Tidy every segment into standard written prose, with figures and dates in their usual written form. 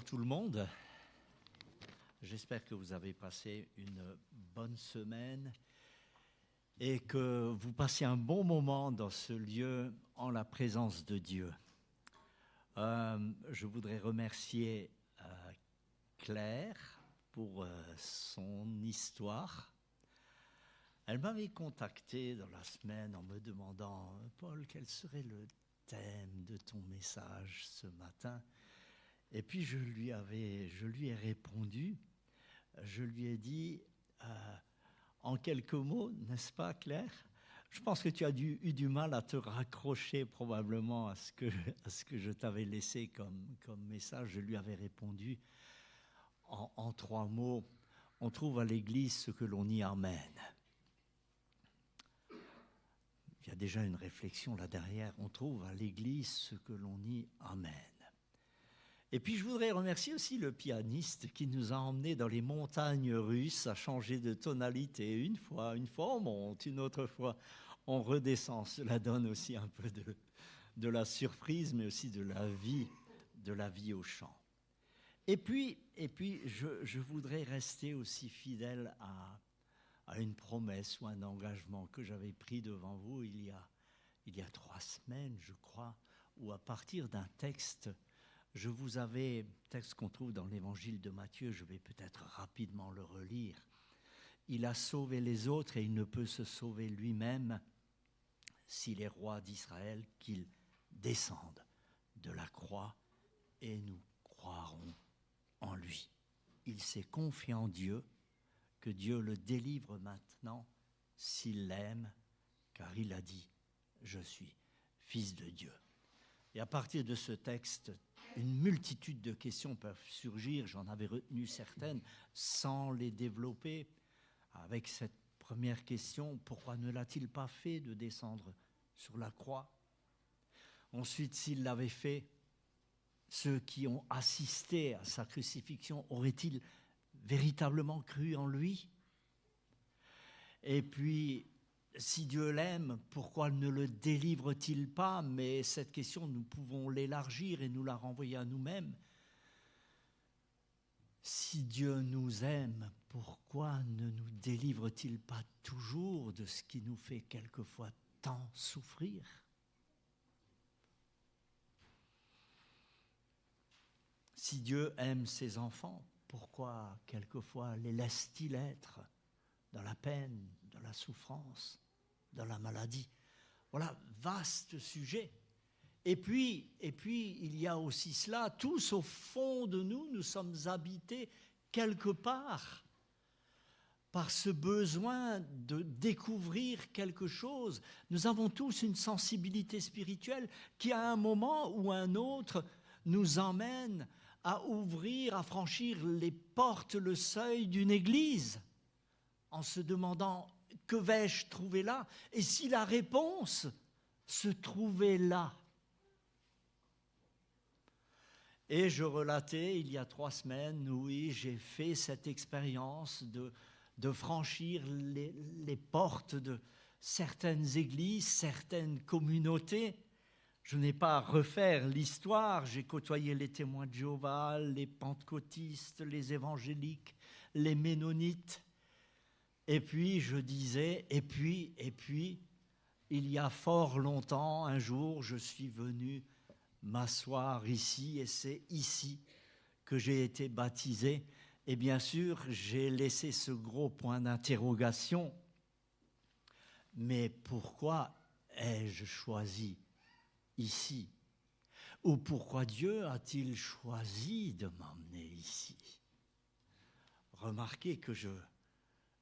tout le monde. J'espère que vous avez passé une bonne semaine et que vous passez un bon moment dans ce lieu en la présence de Dieu. Je voudrais remercier Claire pour son histoire. Elle m'avait contacté dans la semaine en me demandant « Paul, quel serait le thème de ton message ce matin ?» Et puis je lui ai répondu, je lui ai dit en quelques mots, n'est-ce pas Claire? Je pense que tu as eu du mal à te raccrocher probablement à ce que je t'avais laissé comme message. Je lui avais répondu en 3 mots, on trouve à l'Église ce que l'on y amène. Il y a déjà une réflexion là derrière, on trouve à l'Église ce que l'on y amène. Et puis je voudrais remercier aussi le pianiste qui nous a emmenés dans les montagnes russes à changer de tonalité. Une fois on monte, une autre fois on redescend. Cela donne aussi un peu de la surprise, mais aussi de la vie au chant. Et puis je voudrais rester aussi fidèle à une promesse ou un engagement que j'avais pris devant vous il y a 3 semaines, je crois, où à partir d'un texte, texte qu'on trouve dans l'évangile de Matthieu, je vais peut-être rapidement le relire. Il a sauvé les autres et il ne peut se sauver lui-même s'il est roi d'Israël, qu'il descende de la croix et nous croirons en lui. Il s'est confié en Dieu, que Dieu le délivre maintenant s'il l'aime, car il a dit « Je suis fils de Dieu ». Et à partir de ce texte, une multitude de questions peuvent surgir. J'en avais retenu certaines sans les développer. Avec cette première question, pourquoi ne l'a-t-il pas fait de descendre sur la croix? Ensuite, s'il l'avait fait, ceux qui ont assisté à sa crucifixion auraient-ils véritablement cru en lui? Et puis, si Dieu l'aime, pourquoi ne le délivre-t-il pas? Mais cette question, nous pouvons l'élargir et nous la renvoyer à nous-mêmes. Si Dieu nous aime, pourquoi ne nous délivre-t-il pas toujours de ce qui nous fait quelquefois tant souffrir? Si Dieu aime ses enfants, pourquoi quelquefois les laisse-t-il être dans la peine, dans la souffrance, dans la maladie? Voilà, vaste sujet. Et puis, il y a aussi cela, tous au fond de nous, nous sommes habités quelque part par ce besoin de découvrir quelque chose. Nous avons tous une sensibilité spirituelle qui, à un moment ou un autre, nous emmène à ouvrir, à franchir les portes, le seuil d'une église, en se demandant « que vais-je trouver là ?» Et si la réponse se trouvait là. Et je relatais il y a 3 semaines, oui, j'ai fait cette expérience de franchir les portes de certaines églises, certaines communautés. Je n'ai pas à refaire l'histoire, j'ai côtoyé les témoins de Jéhovah, les pentecôtistes, les évangéliques, les ménonites. Et puis je disais, et puis, il y a fort longtemps, un jour, je suis venu m'asseoir ici, et c'est ici que j'ai été baptisé. Et bien sûr, j'ai laissé ce gros point d'interrogation. Mais pourquoi ai-je choisi ici? Ou pourquoi Dieu a-t-il choisi de m'emmener ici? Remarquez que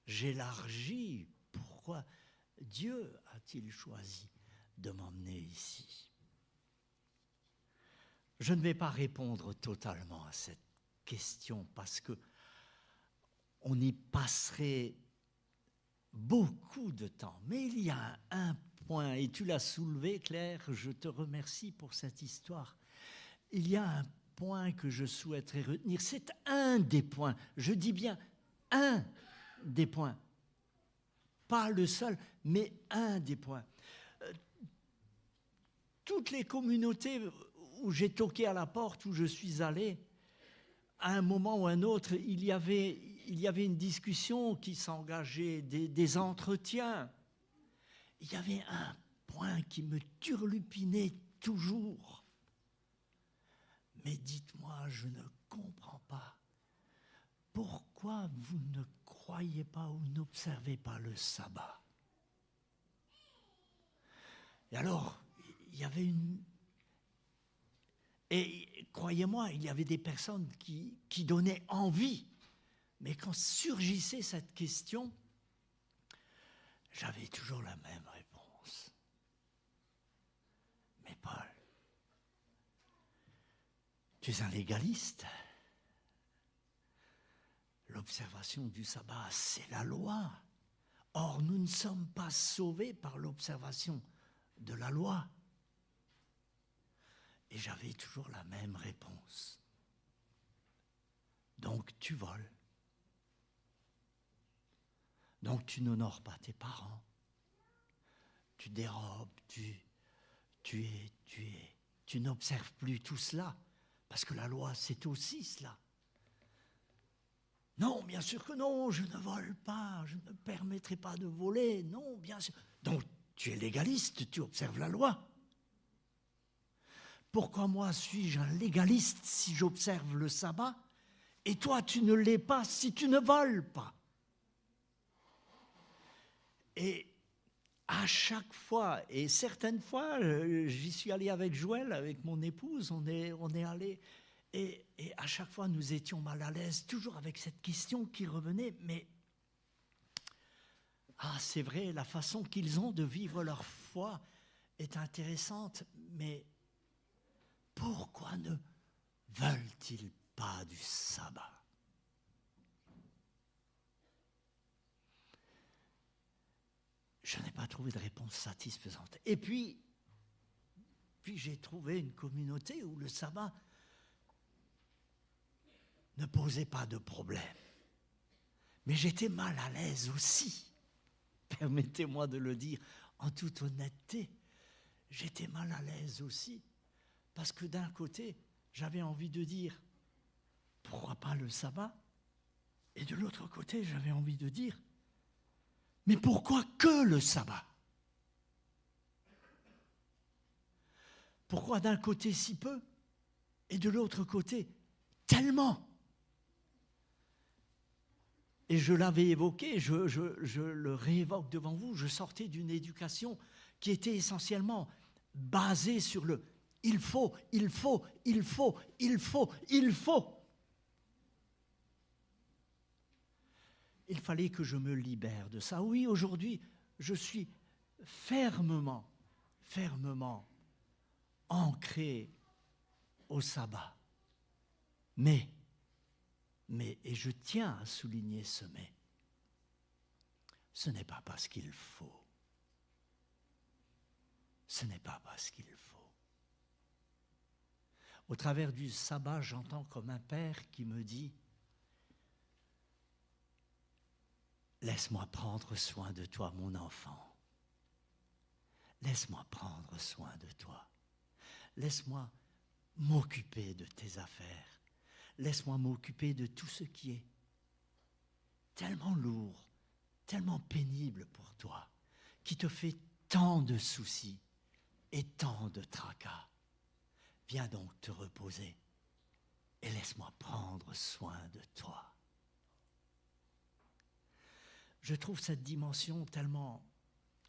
j'élargis. Pourquoi Dieu a-t-il choisi de m'emmener ici? Je ne vais pas répondre totalement à cette question parce que on y passerait beaucoup de temps. Mais il y a un point, et tu l'as soulevé, Claire, je te remercie pour cette histoire. Il y a un point que je souhaiterais retenir. C'est un des points. Je dis bien un des points. Pas le seul, mais un des points. Toutes les communautés où j'ai toqué à la porte, où je suis allé, à un moment ou un autre, il y avait une discussion qui s'engageait, des entretiens. Il y avait un point qui me turlupinait toujours. Mais dites-moi, je ne comprends pas. Pourquoi vous ne croyez pas ou n'observez pas le sabbat? Et alors, il y avait une... Et croyez-moi, il y avait des personnes qui donnaient envie. Mais quand surgissait cette question, j'avais toujours la même réponse. Mais Paul, tu es un légaliste. L'observation du sabbat, c'est la loi. Or, nous ne sommes pas sauvés par l'observation de la loi. Et j'avais toujours la même réponse. Donc tu voles. Donc tu n'honores pas tes parents. Tu dérobes, tu n'observes plus tout cela. Parce que la loi, c'est aussi cela. Non, bien sûr que non, je ne vole pas, je ne me permettrai pas de voler, non, bien sûr. Donc tu es légaliste, tu observes la loi. Pourquoi moi suis-je un légaliste si j'observe le sabbat et toi tu ne l'es pas si tu ne voles pas? Et à chaque fois, et certaines fois, j'y suis allé avec Joël, avec mon épouse, on est allé, et à chaque fois nous étions mal à l'aise, toujours avec cette question qui revenait, mais c'est vrai, la façon qu'ils ont de vivre leur foi est intéressante, mais pourquoi ne veulent-ils pas du sabbat? Je n'ai pas trouvé de réponse satisfaisante. Et puis j'ai trouvé une communauté où le sabbat ne posait pas de problème. Mais j'étais mal à l'aise aussi. Permettez-moi de le dire en toute honnêteté. J'étais mal à l'aise aussi. Parce que d'un côté, j'avais envie de dire, pourquoi pas le sabbat? Et de l'autre côté, j'avais envie de dire, mais pourquoi que le sabbat? Pourquoi d'un côté si peu et de l'autre côté tellement? Et je l'avais évoqué, je le réévoque devant vous, je sortais d'une éducation qui était essentiellement basée sur le il faut, il faut, il faut, il faut, il faut. Il fallait que je me libère de ça. Oui, aujourd'hui, je suis fermement ancré au sabbat. Mais, et je tiens à souligner ce mais, ce n'est pas parce qu'il faut. Ce n'est pas parce qu'il faut. Au travers du sabbat, j'entends comme un père qui me dit « Laisse-moi prendre soin de toi, mon enfant. Laisse-moi prendre soin de toi. Laisse-moi m'occuper de tes affaires. Laisse-moi m'occuper de tout ce qui est tellement lourd, tellement pénible pour toi, qui te fait tant de soucis et tant de tracas. Viens donc te reposer et laisse-moi prendre soin de toi. » Je trouve cette dimension tellement,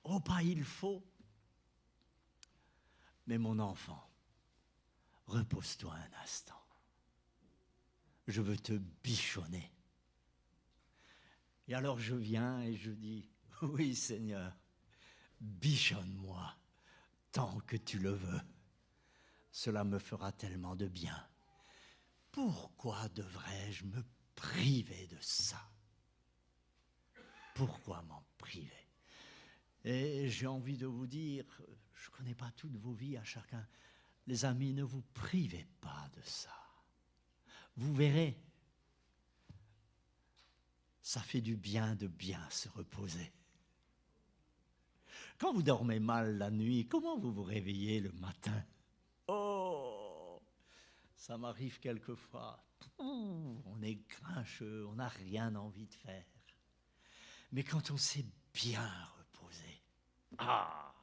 oh pas il faut, mais mon enfant, repose-toi un instant. Je veux te bichonner. Et alors je viens et je dis, oui Seigneur, bichonne-moi tant que tu le veux. Cela me fera tellement de bien. Pourquoi devrais-je me priver de ça? Pourquoi m'en priver? Et j'ai envie de vous dire, je ne connais pas toutes vos vies à chacun, les amis, ne vous privez pas de ça. Vous verrez, ça fait du bien de bien se reposer. Quand vous dormez mal la nuit, comment vous vous réveillez le matin? Oh, ça m'arrive quelquefois. est grincheux, on n'a rien envie de faire. Mais quand on s'est bien reposé, ah,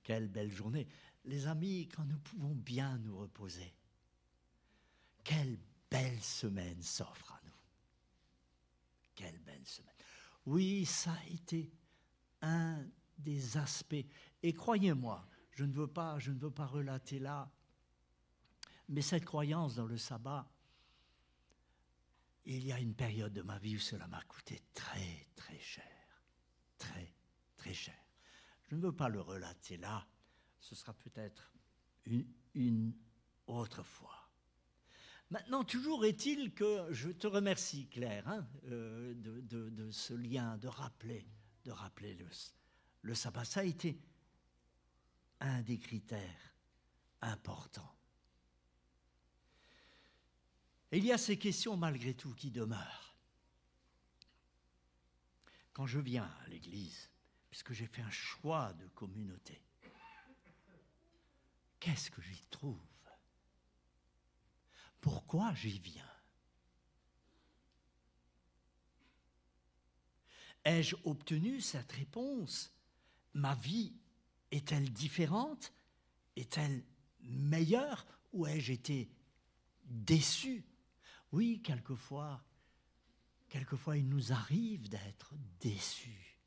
quelle belle journée. Les amis, quand nous pouvons bien nous reposer, quelle belle semaine s'offre à nous. Quelle belle semaine. Oui, ça a été un des aspects. Et croyez-moi, je ne veux pas relater là, mais cette croyance dans le sabbat, il y a une période de ma vie où cela m'a coûté très, très cher. Très, très cher. Je ne veux pas le relater là, ce sera peut-être une autre fois. Maintenant, toujours est-il que je te remercie, Claire, hein, de ce lien, de rappeler le sabbat. Ça a été un des critères importants. Et il y a ces questions malgré tout qui demeurent. Quand je viens à l'église, puisque j'ai fait un choix de communauté, qu'est-ce que j'y trouve? Pourquoi j'y viens? Ai-je obtenu cette réponse? Ma vie est-elle différente? Est-elle meilleure? Ou ai-je été déçu? Oui, quelquefois, il nous arrive d'être déçus.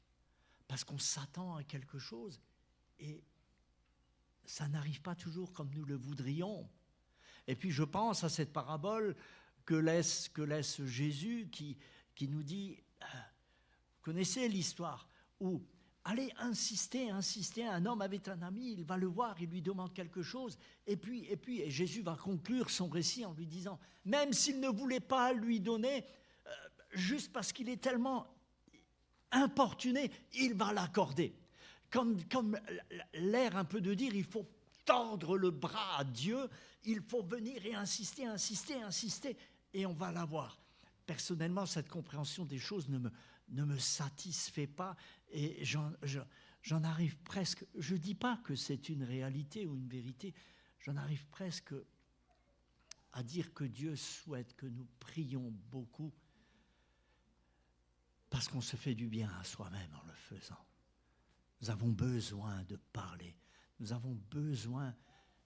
Parce qu'on s'attend à quelque chose et ça n'arrive pas toujours comme nous le voudrions. Et puis je pense à cette parabole que laisse Jésus qui nous dit, vous connaissez l'histoire, où allez insister, un homme avait un ami, il va le voir, il lui demande quelque chose, et Jésus va conclure son récit en lui disant, même s'il ne voulait pas lui donner, juste parce qu'il est tellement importuné, il va l'accorder. Comme l'air un peu de dire, il faut tordre le bras à Dieu, il faut venir et insister, et on va l'avoir. Personnellement, cette compréhension des choses ne me satisfait pas, et j'en arrive presque, je ne dis pas que c'est une réalité ou une vérité, j'en arrive presque à dire que Dieu souhaite que nous prions beaucoup, parce qu'on se fait du bien à soi-même en le faisant. Nous avons besoin de parler. Nous avons besoin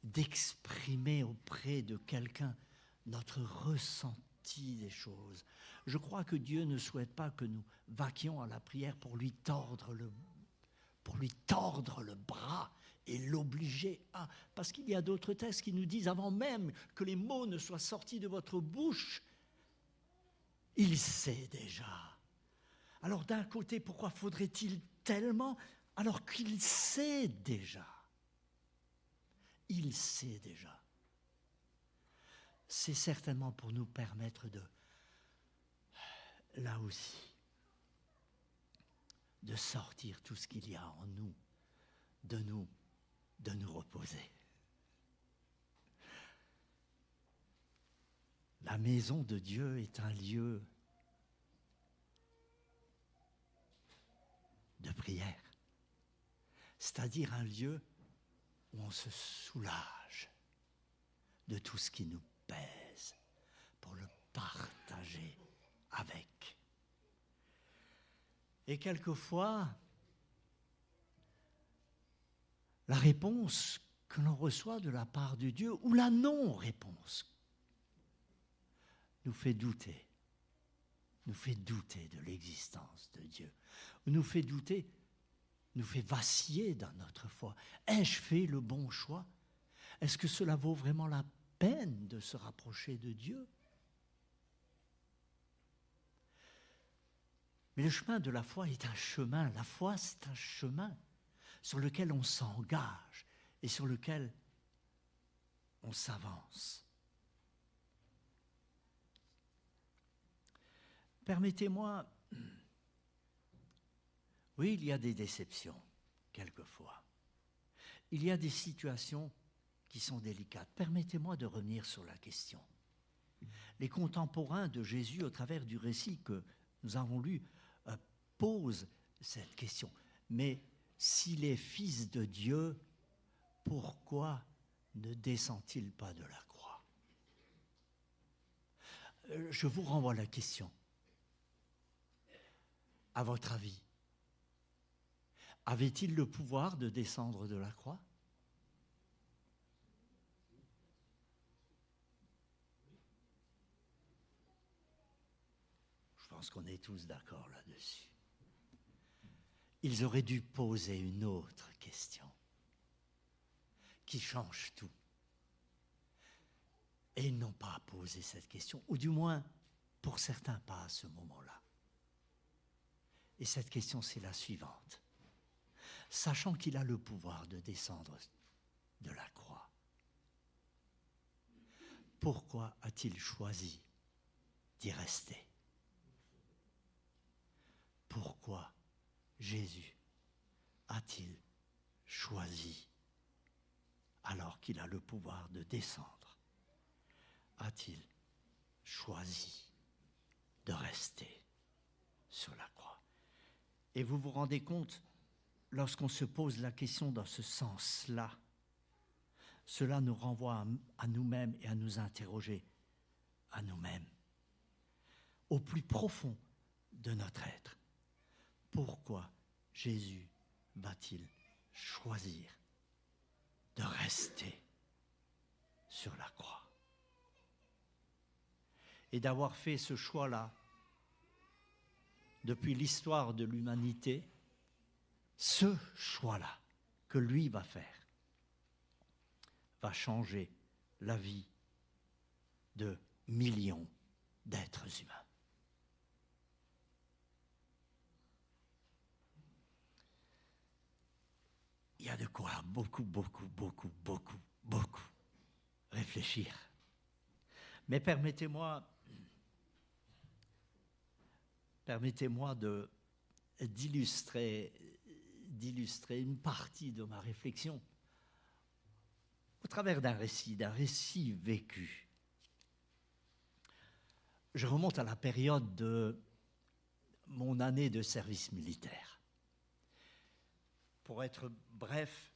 d'exprimer auprès de quelqu'un notre ressenti des choses. Je crois que Dieu ne souhaite pas que nous vaquions à la prière pour lui tordre le bras et l'obliger à... Parce qu'il y a d'autres textes qui nous disent, avant même que les mots ne soient sortis de votre bouche, il sait déjà. Alors d'un côté, pourquoi faudrait-il tellement alors qu'il sait déjà? Il sait déjà. C'est certainement pour nous permettre de, là aussi, de sortir tout ce qu'il y a en nous, de nous reposer. La maison de Dieu est un lieu de prière, c'est-à-dire un lieu où on se soulage de tout ce qui nous pèse pour le partager avec. Et quelquefois, la réponse que l'on reçoit de la part de Dieu, ou la non-réponse, nous fait douter de l'existence de Dieu, nous fait douter, nous fait vaciller dans notre foi. Ai-je fait le bon choix? Est-ce que cela vaut vraiment la peine de se rapprocher de Dieu? Mais le chemin de la foi est un chemin. La foi, c'est un chemin sur lequel on s'engage et sur lequel on s'avance. Permettez-moi, oui, il y a des déceptions, quelquefois. Il y a des situations qui sont délicates. Permettez-moi de revenir sur la question. Les contemporains de Jésus, au travers du récit que nous avons lu, posent cette question. Mais s'il est fils de Dieu, pourquoi ne descend-il pas de la croix? je vous renvoie la question. À votre avis, avait-il le pouvoir de descendre de la croix? Je pense qu'on est tous d'accord là-dessus. Ils auraient dû poser une autre question qui change tout. Et ils n'ont pas posé cette question, ou du moins, pour certains, pas à ce moment-là. Et cette question, c'est la suivante. Sachant qu'il a le pouvoir de descendre de la croix, pourquoi a-t-il choisi d'y rester? Pourquoi Jésus a-t-il choisi, alors qu'il a le pouvoir de descendre, a-t-il choisi de rester sur la croix? Et vous vous rendez compte, lorsqu'on se pose la question dans ce sens-là, cela nous renvoie à nous-mêmes et à nous interroger à nous-mêmes, au plus profond de notre être. Pourquoi Jésus va-t-il choisir de rester sur la croix? Et d'avoir fait ce choix-là depuis l'histoire de l'humanité, ce choix-là que lui va faire va changer la vie de millions d'êtres humains. Il y a de quoi beaucoup réfléchir. Mais permettez-moi d'illustrer une partie de ma réflexion au travers d'un récit vécu. Je remonte à la période de mon année de service militaire. Pour être bref,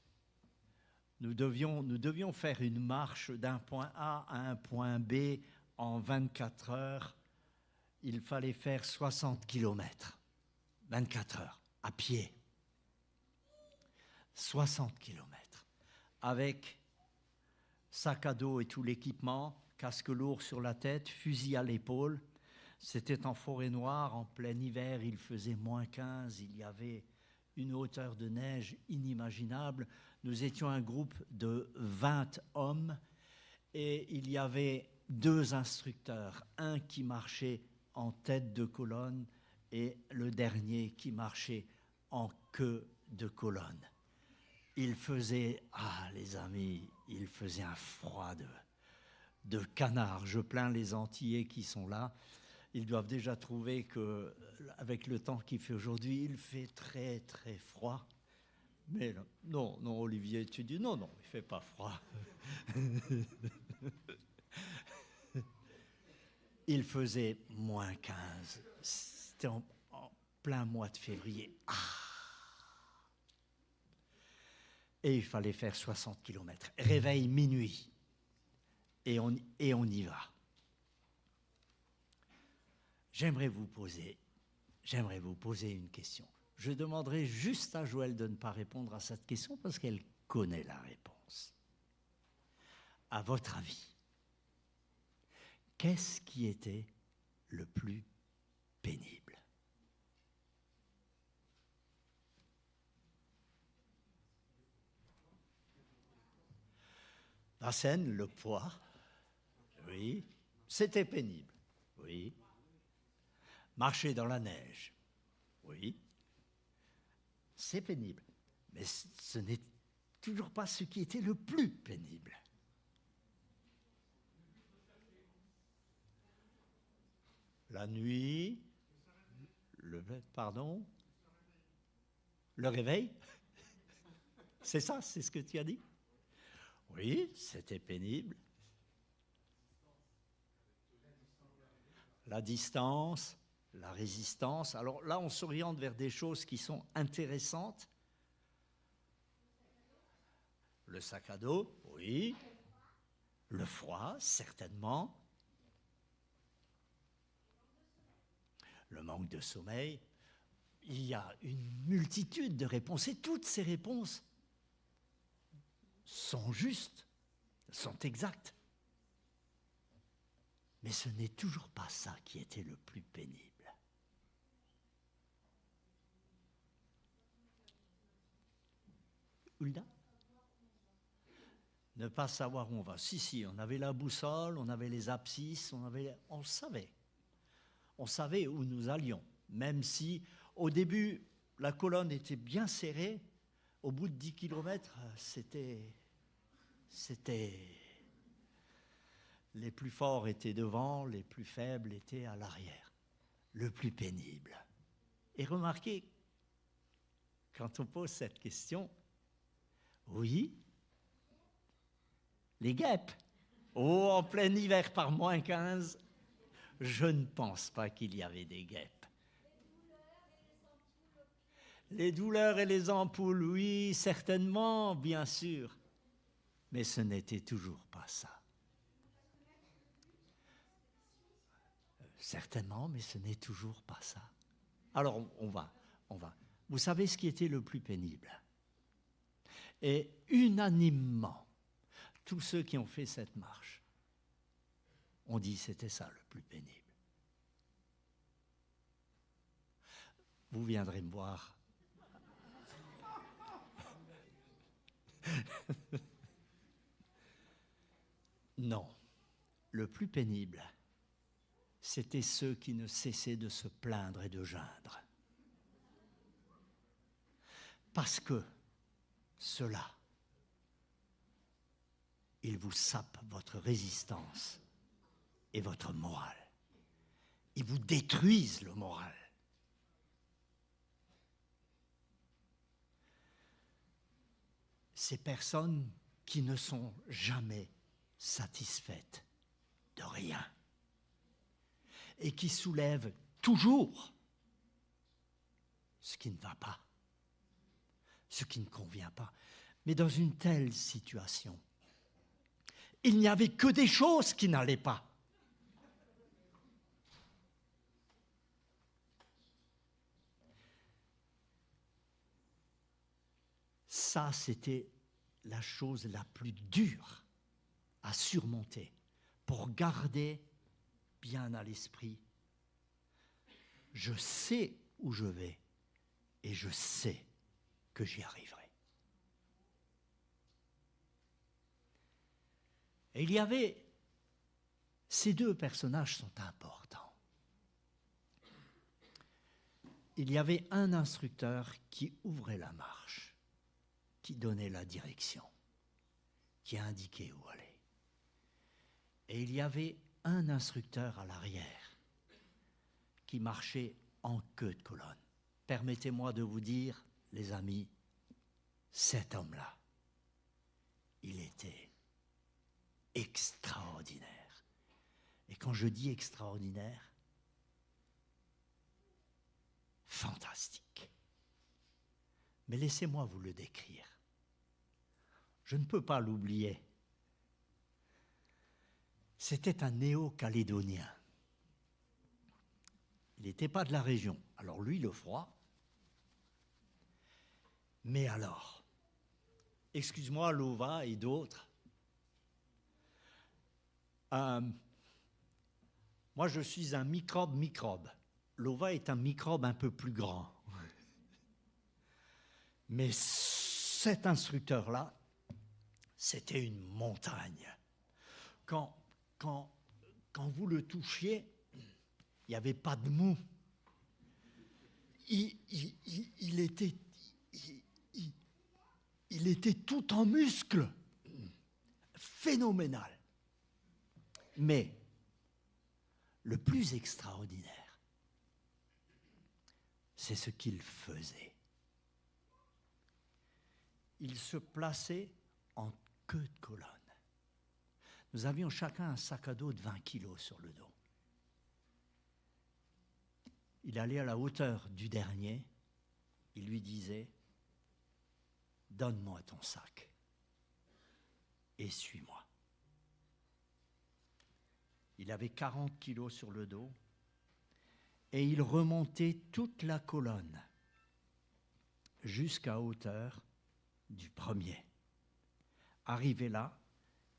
nous devions faire une marche d'un point A à un point B en 24 heures. Il fallait faire 60 kilomètres, 24 heures, à pied. 60 kilomètres, avec sac à dos et tout l'équipement, casque lourd sur la tête, fusil à l'épaule. C'était en forêt noire, en plein hiver, il faisait -15, il y avait une hauteur de neige inimaginable. Nous étions un groupe de 20 hommes et il y avait 2 instructeurs, un qui marchait en tête de colonne et le dernier qui marchait en queue de colonne. Il faisait, les amis, il faisait un froid de canard. Je plains les Antillais qui sont là. Ils doivent déjà trouver qu'avec le temps qu'il fait aujourd'hui, il fait très très froid. Mais non, Olivier, tu dis non, il ne fait pas froid. Il faisait -15. C'était en plein mois de février. Et il fallait faire 60 kilomètres. Réveil minuit. Et on y va. J'aimerais vous poser une question. Je demanderai juste à Joël de ne pas répondre à cette question parce qu'elle connaît la réponse. À votre avis, qu'est-ce qui était le plus pénible? La scène, le poids, oui, c'était pénible, oui. Marcher dans la neige, oui, c'est pénible. Mais ce n'est toujours pas ce qui était le plus pénible. La nuit, le réveil, c'est ça, c'est ce que tu as dit? Oui, c'était pénible. La distance, la résistance. Alors là, on s'oriente vers des choses qui sont intéressantes. Le sac à dos, oui. Le froid, certainement. le manque de sommeil. Il y a une multitude de réponses et toutes ces réponses sont justes, sont exactes. Mais ce n'est toujours pas ça qui était le plus pénible. Hulda ? Ne pas savoir où on va. Si, on avait la boussole, on avait les abscisses, on savait. On savait où nous allions. Même si, au début, la colonne était bien serrée, au bout de 10 kilomètres, c'était... Les plus forts étaient devant, les plus faibles étaient à l'arrière. Le plus pénible. Et remarquez, quand on pose cette question, oui, les guêpes. Oh, en plein hiver par moins 15, je ne pense pas qu'il y avait des guêpes. Les douleurs et les ampoules, oui, certainement, bien sûr. Mais ce n'était toujours pas ça. Certainement, mais ce n'est toujours pas ça. Alors, on va. Vous savez ce qui était le plus pénible? Et unanimement, tous ceux qui ont fait cette marche ont dit que c'était ça le plus pénible. Vous viendrez me voir. Non, le plus pénible, c'était ceux qui ne cessaient de se plaindre et de geindre. Parce que ceux-là, ils vous sapent votre résistance et votre morale. Ils vous détruisent le moral. Ces personnes qui ne sont jamais satisfaites de rien et qui soulèvent toujours ce qui ne va pas, ce qui ne convient pas. Mais dans une telle situation, il n'y avait que des choses qui n'allaient pas. Ça, c'était la chose la plus dure à surmonter pour garder bien à l'esprit. Je sais où je vais et je sais que j'y arriverai. Et il y avait, ces deux personnages sont importants. Il y avait un instructeur qui ouvrait la marche, qui donnait la direction, qui indiquait où aller. Et il y avait un instructeur à l'arrière qui marchait en queue de colonne. Permettez-moi de vous dire, les amis, cet homme-là, il était extraordinaire. Et quand je dis extraordinaire, fantastique. Mais laissez-moi vous le décrire. Je ne peux pas l'oublier. C'était un néo-calédonien. Il n'était pas de la région. Alors lui, le froid. Mais alors, excuse-moi, Lova et d'autres, moi je suis un microbe. Lova est un microbe un peu plus grand. Mais cet instructeur-là, c'était une montagne. Quand vous le touchiez, il n'y avait pas de mou. Il était tout en muscles. Phénoménal. Mais le plus extraordinaire, c'est ce qu'il faisait. Il se plaçait en queue de colonne. Nous avions chacun un sac à dos de 20 kilos sur le dos. Il allait à la hauteur du dernier, il lui disait « Donne-moi ton sac et suis-moi ». Il avait 40 kilos sur le dos et il remontait toute la colonne jusqu'à hauteur du premier. Arrivé là,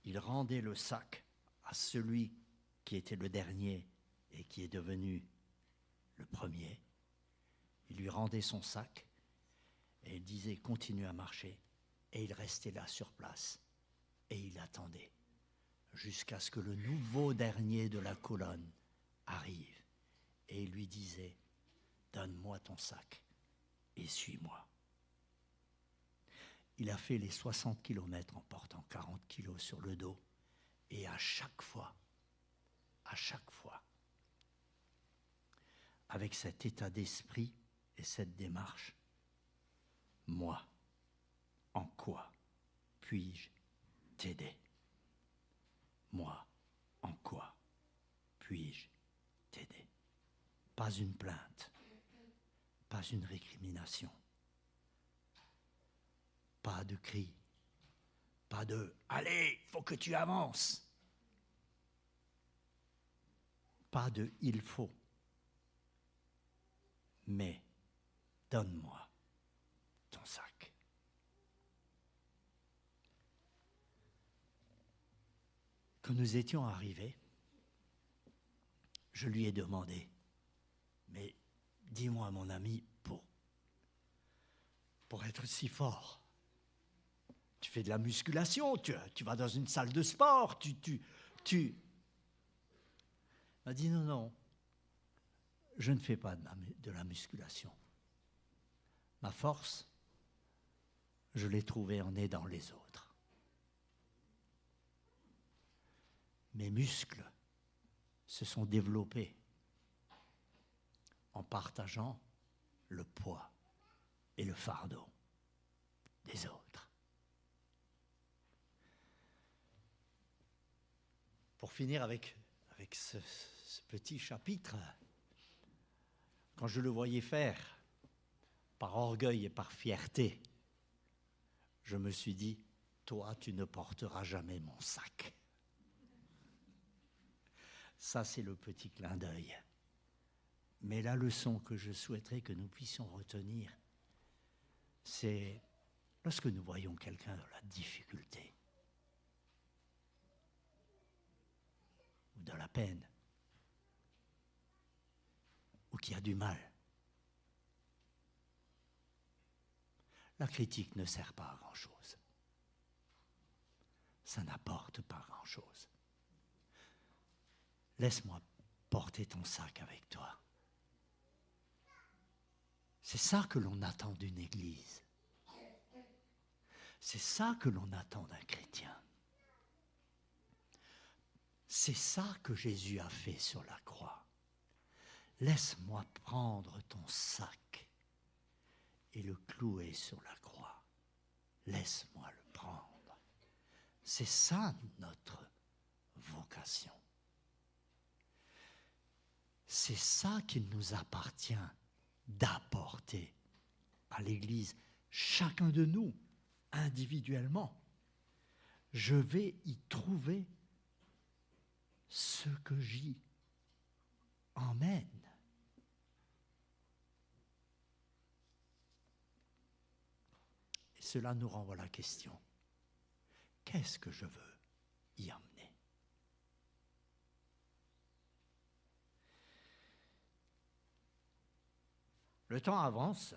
il rendait le sac à celui qui était le dernier et qui est devenu le premier. Il lui rendait son sac et il disait « Continue à marcher ». Et il restait là sur place et il attendait jusqu'à ce que le nouveau dernier de la colonne arrive. Et il lui disait « Donne-moi ton sac et suis-moi ». Il a fait les 60 kilomètres en portant 40 kilos sur le dos. Et à chaque fois, avec cet état d'esprit et cette démarche, moi, en quoi puis-je t'aider? Moi, en quoi puis-je t'aider? Pas une plainte, pas une récrimination, pas de cri, pas de « Allez, il faut que tu avances », pas de « il faut », mais « donne-moi ton sac ». Quand nous étions arrivés, je lui ai demandé « Mais dis-moi, mon ami, pour être si fort, tu fais de la musculation, tu vas dans une salle de sport, tu... » Il m'a dit « Non, je ne fais pas de la musculation. Ma force, je l'ai trouvée en aidant les autres. Mes muscles se sont développés en partageant le poids et le fardeau des autres. » Pour finir avec ce petit chapitre, quand je le voyais faire, par orgueil et par fierté, je me suis dit, toi, tu ne porteras jamais mon sac. Ça, c'est le petit clin d'œil. Mais la leçon que je souhaiterais que nous puissions retenir, c'est lorsque nous voyons quelqu'un dans la difficulté ou dans la peine ou qui a du mal, la critique ne sert pas à grand-chose. Ça n'apporte pas grand-chose. Laisse-moi porter ton sac avec toi. C'est ça que l'on attend d'une église. C'est ça que l'on attend d'un chrétien. C'est ça que Jésus a fait sur la croix. Laisse-moi prendre ton sac et le clouer sur la croix. Laisse-moi le prendre. C'est ça notre vocation. C'est ça qu'il nous appartient d'apporter à l'Église, chacun de nous, individuellement. Je vais y trouver ce que j'y emmène. Et cela nous renvoie à la question, qu'est-ce que je veux y emmener? Le temps avance.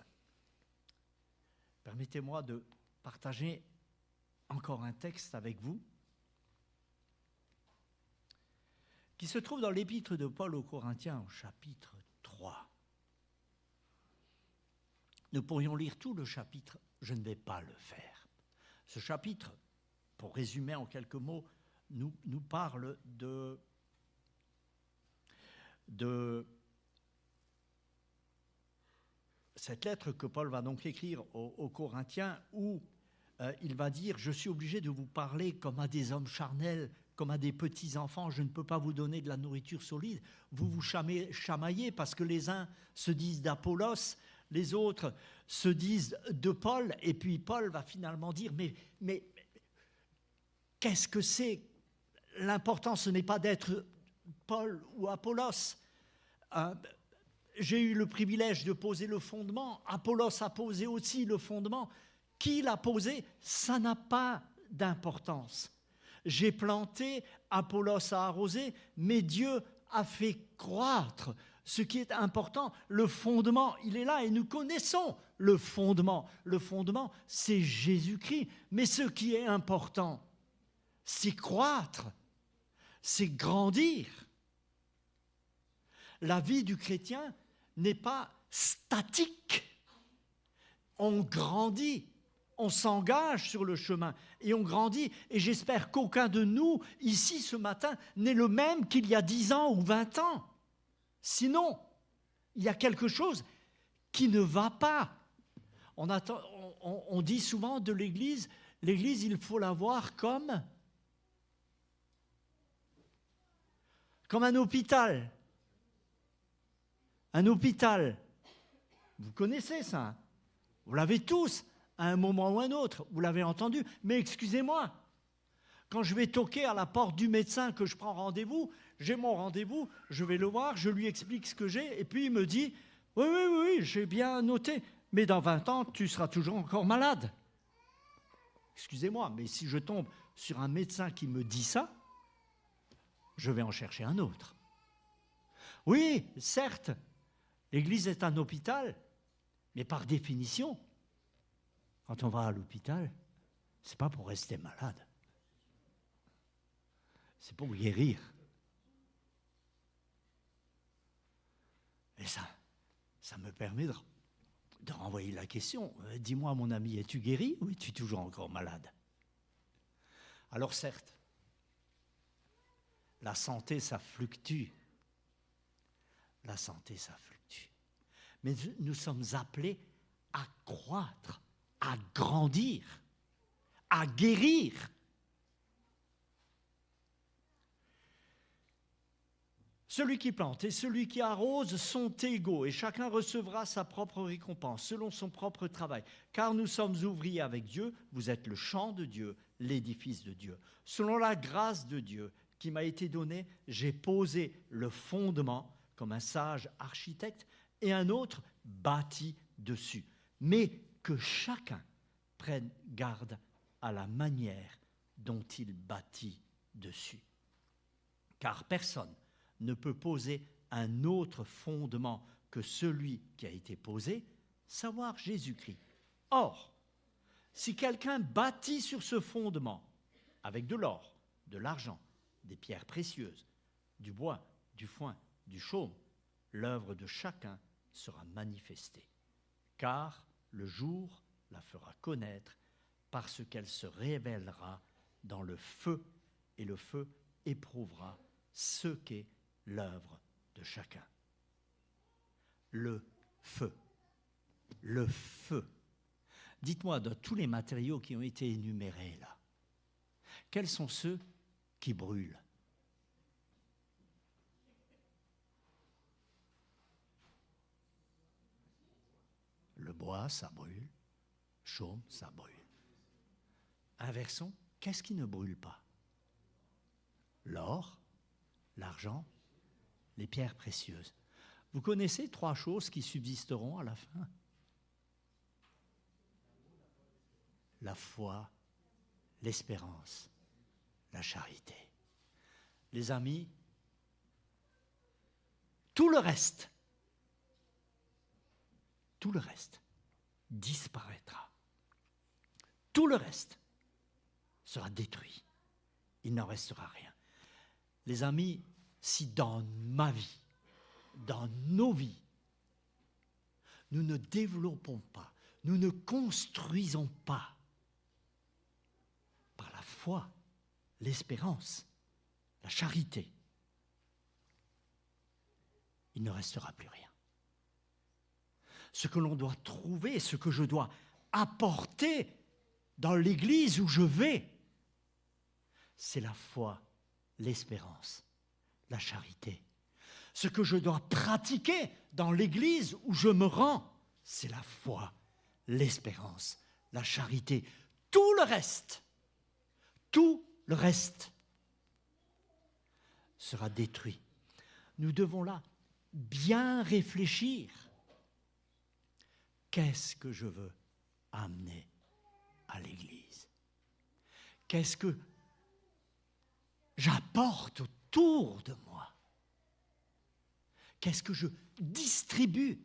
Permettez-moi de partager encore un texte avec vous qui se trouve dans l'épître de Paul aux Corinthiens au chapitre 3. Nous pourrions lire tout le chapitre, je ne vais pas le faire. Ce chapitre, pour résumer en quelques mots, nous parle de cette lettre que Paul va donc écrire aux Corinthiens où il va dire « Je suis obligé de vous parler comme à des hommes charnels, comme à des petits-enfants, je ne peux pas vous donner de la nourriture solide. Vous vous chamaillez parce que les uns se disent d'Apollos, les autres se disent de Paul. » Et puis Paul va finalement dire « Mais qu'est-ce que c'est? L'important, ce n'est pas d'être Paul ou Apollos. j'ai eu le privilège de poser le fondement. Apollos a posé aussi le fondement. Qui l'a posé? Ça n'a pas d'importance. J'ai planté, Apollos a arrosé, mais Dieu a fait croître. Ce qui est important, le fondement, il est là et nous connaissons le fondement. Le fondement, c'est Jésus-Christ. Mais ce qui est important, c'est croître, c'est grandir. La vie du chrétien n'est pas statique. On grandit, on s'engage sur le chemin et on grandit. Et j'espère qu'aucun de nous, ici ce matin, n'est le même qu'il y a 10 ans ou 20 ans. Sinon, il y a quelque chose qui ne va pas. On dit souvent de l'Église, l'Église, il faut la voir comme un hôpital. Un hôpital. Vous connaissez ça. Vous l'avez tous, à un moment ou un autre. Vous l'avez entendu. Mais excusez-moi, quand je vais toquer à la porte du médecin que je prends rendez-vous, j'ai mon rendez-vous, je vais le voir, je lui explique ce que j'ai, et puis il me dit « Oui, j'ai bien noté, mais dans 20 ans, tu seras toujours encore malade. » Excusez-moi, mais si je tombe sur un médecin qui me dit ça, je vais en chercher un autre. Oui, certes, l'Église est un hôpital, mais par définition, quand on va à l'hôpital, ce n'est pas pour rester malade. C'est pour guérir. Et ça me permet de renvoyer la question. Dis-moi, mon ami, es-tu guéri ou es-tu toujours encore malade? Alors certes, la santé, ça fluctue. La santé, ça fluctue. Mais nous sommes appelés à croître, à grandir, à guérir. Celui qui plante et celui qui arrose sont égaux et chacun recevra sa propre récompense selon son propre travail. Car nous sommes ouvriers avec Dieu, vous êtes le champ de Dieu, l'édifice de Dieu. Selon la grâce de Dieu qui m'a été donnée, j'ai posé le fondement comme un sage architecte et un autre bâti dessus. Mais que chacun prenne garde à la manière dont il bâtit dessus. Car personne ne peut poser un autre fondement que celui qui a été posé, savoir Jésus-Christ. Or, si quelqu'un bâtit sur ce fondement avec de l'or, de l'argent, des pierres précieuses, du bois, du foin, du chaume, l'œuvre de chacun sera manifestée, car le jour la fera connaître parce qu'elle se révélera dans le feu, et le feu éprouvera ce qu'est l'œuvre de chacun. Le feu. Le feu. Dites-moi, de tous les matériaux qui ont été énumérés là, quels sont ceux qui brûlent? Le bois, ça brûle. Chaume, ça brûle. Inversons, qu'est-ce qui ne brûle pas? L'or, l'argent, les pierres précieuses. Vous connaissez 3 choses qui subsisteront à la fin? La foi, l'espérance, la charité. Les amis, tout le reste disparaîtra. Tout le reste sera détruit. Il n'en restera rien. Les amis, si dans ma vie, dans nos vies, nous ne développons pas, nous ne construisons pas par la foi, l'espérance, la charité, il ne restera plus rien. Ce que l'on doit trouver, ce que je dois apporter dans l'église où je vais, c'est la foi, l'espérance, la charité. Ce que je dois pratiquer dans l'église où je me rends, c'est la foi, l'espérance, la charité. Tout le reste sera détruit. Nous devons là bien réfléchir. Qu'est-ce que je veux amener à l'Église? Qu'est-ce que j'apporte autour de moi? Qu'est-ce que je distribue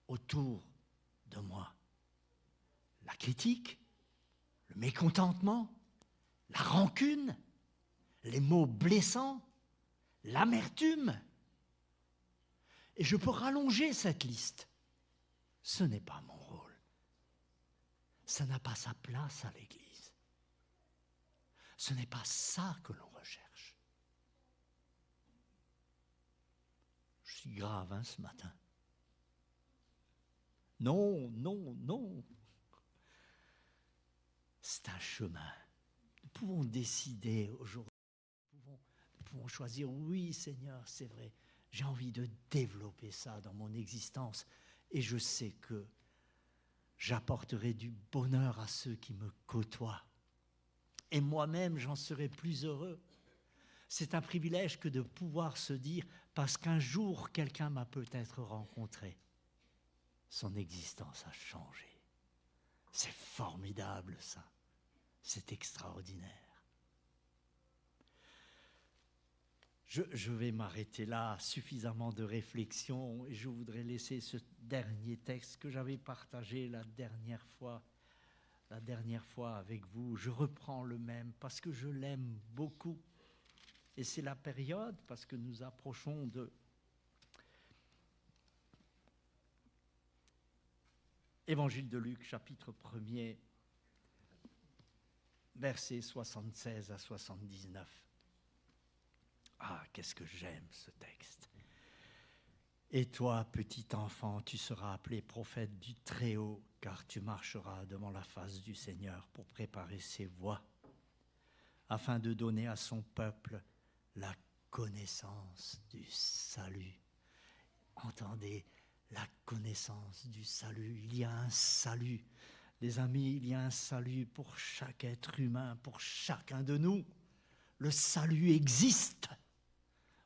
autour de moi? La critique, le mécontentement, la rancune, les mots blessants, l'amertume. Et je peux rallonger cette liste. Ce n'est pas mon rôle. Ça n'a pas sa place à l'Église. Ce n'est pas ça que l'on recherche. Je suis grave ce matin. Non, non, non. C'est un chemin. Nous pouvons décider aujourd'hui. Nous pouvons choisir, oui Seigneur, c'est vrai. J'ai envie de développer ça dans mon existence. Et je sais que j'apporterai du bonheur à ceux qui me côtoient. Et moi-même, j'en serai plus heureux. C'est un privilège que de pouvoir se dire, parce qu'un jour, quelqu'un m'a peut-être rencontré. Son existence a changé. C'est formidable, ça. C'est extraordinaire. Je vais m'arrêter là, suffisamment de réflexion, et je voudrais laisser ce dernier texte que j'avais partagé la dernière fois avec vous. Je reprends le même parce que je l'aime beaucoup. Et c'est la période, parce que nous approchons de Évangile de Luc, chapitre 1er, versets 76 à 79. Ah, qu'est-ce que j'aime ce texte. Et toi, petit enfant, tu seras appelé prophète du Très-Haut, car tu marcheras devant la face du Seigneur pour préparer ses voies, afin de donner à son peuple la connaissance du salut. Entendez, la connaissance du salut. Il y a un salut. Les amis, il y a un salut pour chaque être humain, pour chacun de nous. Le salut existe.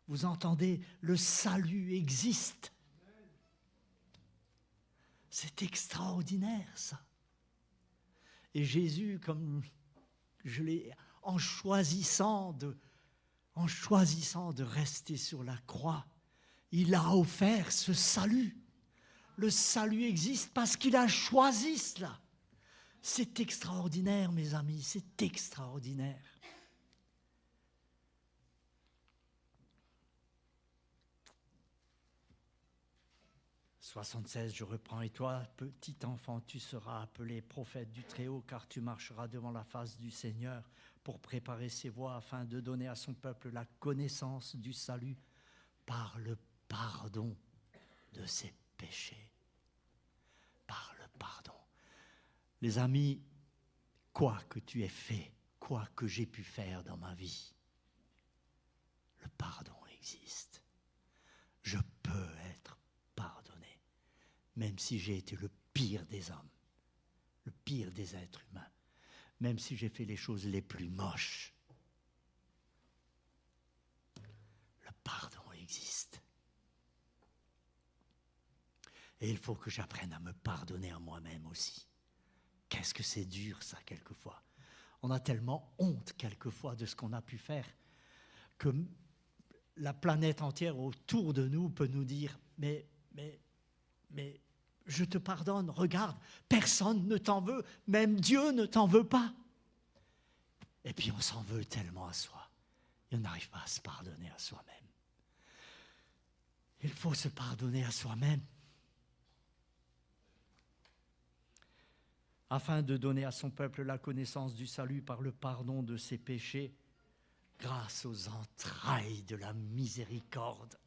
Vous entendez, le salut existe. C'est extraordinaire, ça. Et Jésus, comme je l'ai, en choisissant de rester sur la croix, il a offert ce salut. Le salut existe parce qu'il a choisi cela. C'est extraordinaire, mes amis, c'est extraordinaire. « 76, je reprends. Et toi, petit enfant, tu seras appelé prophète du Très-Haut, car tu marcheras devant la face du Seigneur pour préparer ses voies, afin de donner à son peuple la connaissance du salut par le pardon de ses péchés. » Par le pardon. Les amis, quoi que tu aies fait, quoi que j'ai pu faire dans ma vie, le pardon existe. Je peux être pardonné, même si j'ai été le pire des hommes, le pire des êtres humains, même si j'ai fait les choses les plus moches. Le pardon existe. Et il faut que j'apprenne à me pardonner à moi-même aussi. Qu'est-ce que c'est dur, ça, quelquefois. On a tellement honte, quelquefois, de ce qu'on a pu faire, que la planète entière autour de nous peut nous dire « mais, je te pardonne, regarde, personne ne t'en veut, même Dieu ne t'en veut pas. » Et puis on s'en veut tellement à soi, et on n'arrive pas à se pardonner à soi-même. Il faut se pardonner à soi-même. Afin de donner à son peuple la connaissance du salut par le pardon de ses péchés, grâce aux entrailles de la miséricorde.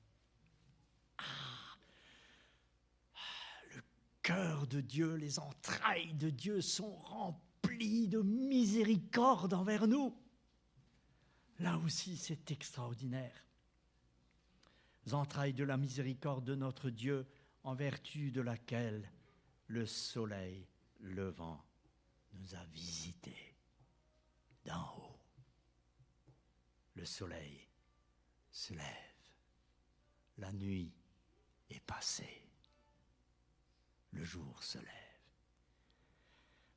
Le cœur de Dieu, les entrailles de Dieu sont remplies de miséricorde envers nous. Là aussi, c'est extraordinaire. Les entrailles de la miséricorde de notre Dieu, en vertu de laquelle le soleil levant nous a visités d'en haut. Le soleil se lève, la nuit est passé. Le jour se lève.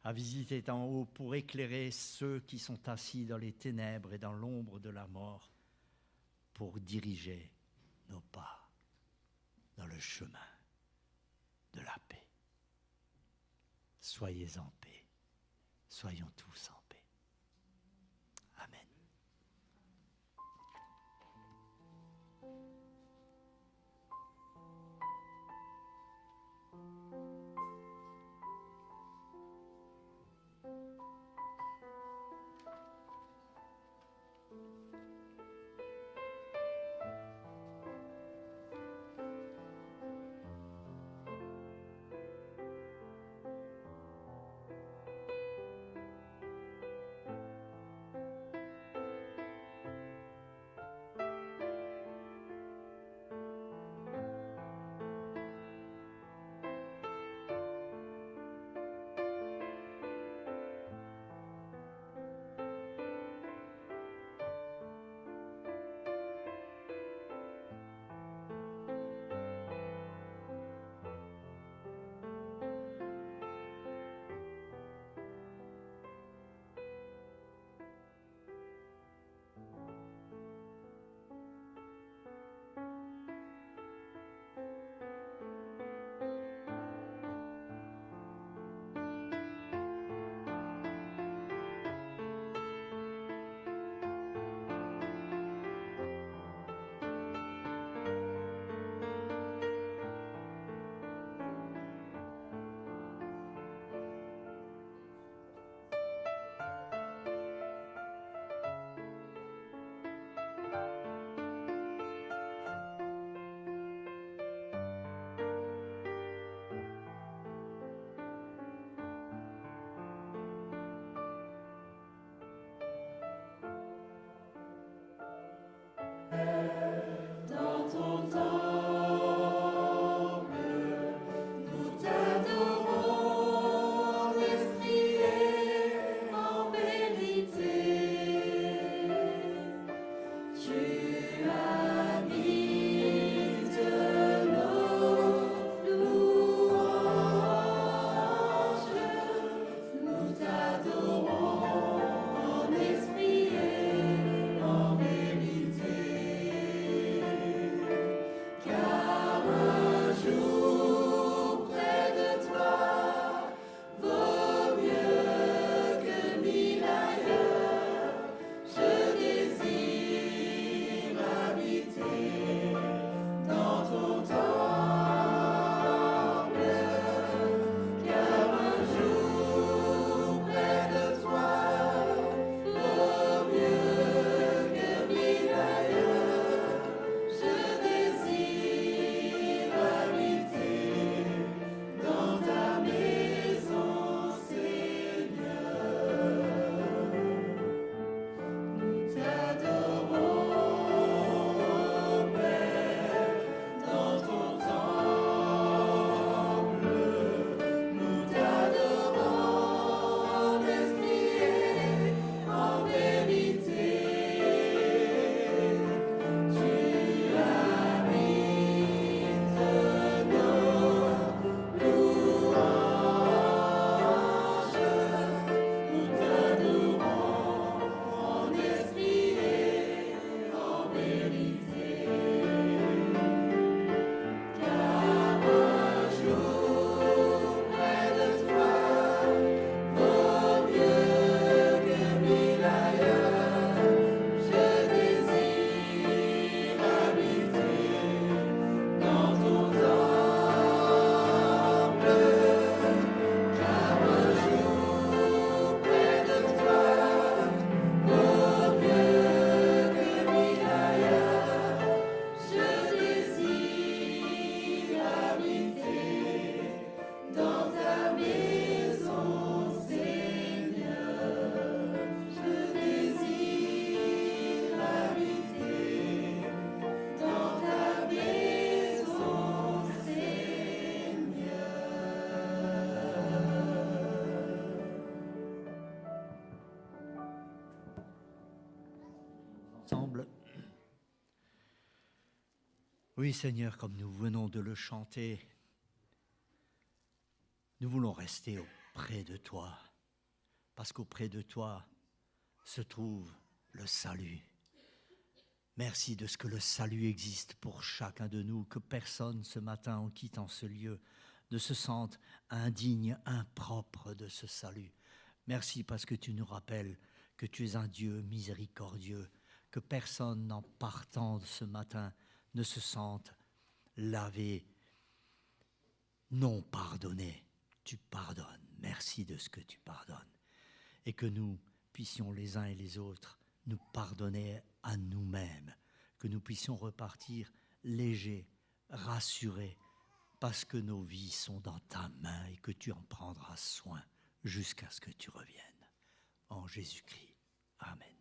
A visité en haut pour éclairer ceux qui sont assis dans les ténèbres et dans l'ombre de la mort, pour diriger nos pas dans le chemin de la paix. Soyez en paix, soyons tous en paix. Amen. Oui, Seigneur, comme nous venons de le chanter, nous voulons rester auprès de toi, parce qu'auprès de toi se trouve le salut. Merci de ce que le salut existe pour chacun de nous, que personne ce matin en quittant ce lieu ne se sente indigne, impropre de ce salut. Merci parce que tu nous rappelles que tu es un Dieu miséricordieux, que personne en partant de ce matin ne se sente lavé, non pardonné. Tu pardonnes. Merci de ce que tu pardonnes. Et que nous puissions les uns et les autres nous pardonner à nous-mêmes, que nous puissions repartir légers, rassurés, parce que nos vies sont dans ta main et que tu en prendras soin jusqu'à ce que tu reviennes. En Jésus-Christ. Amen.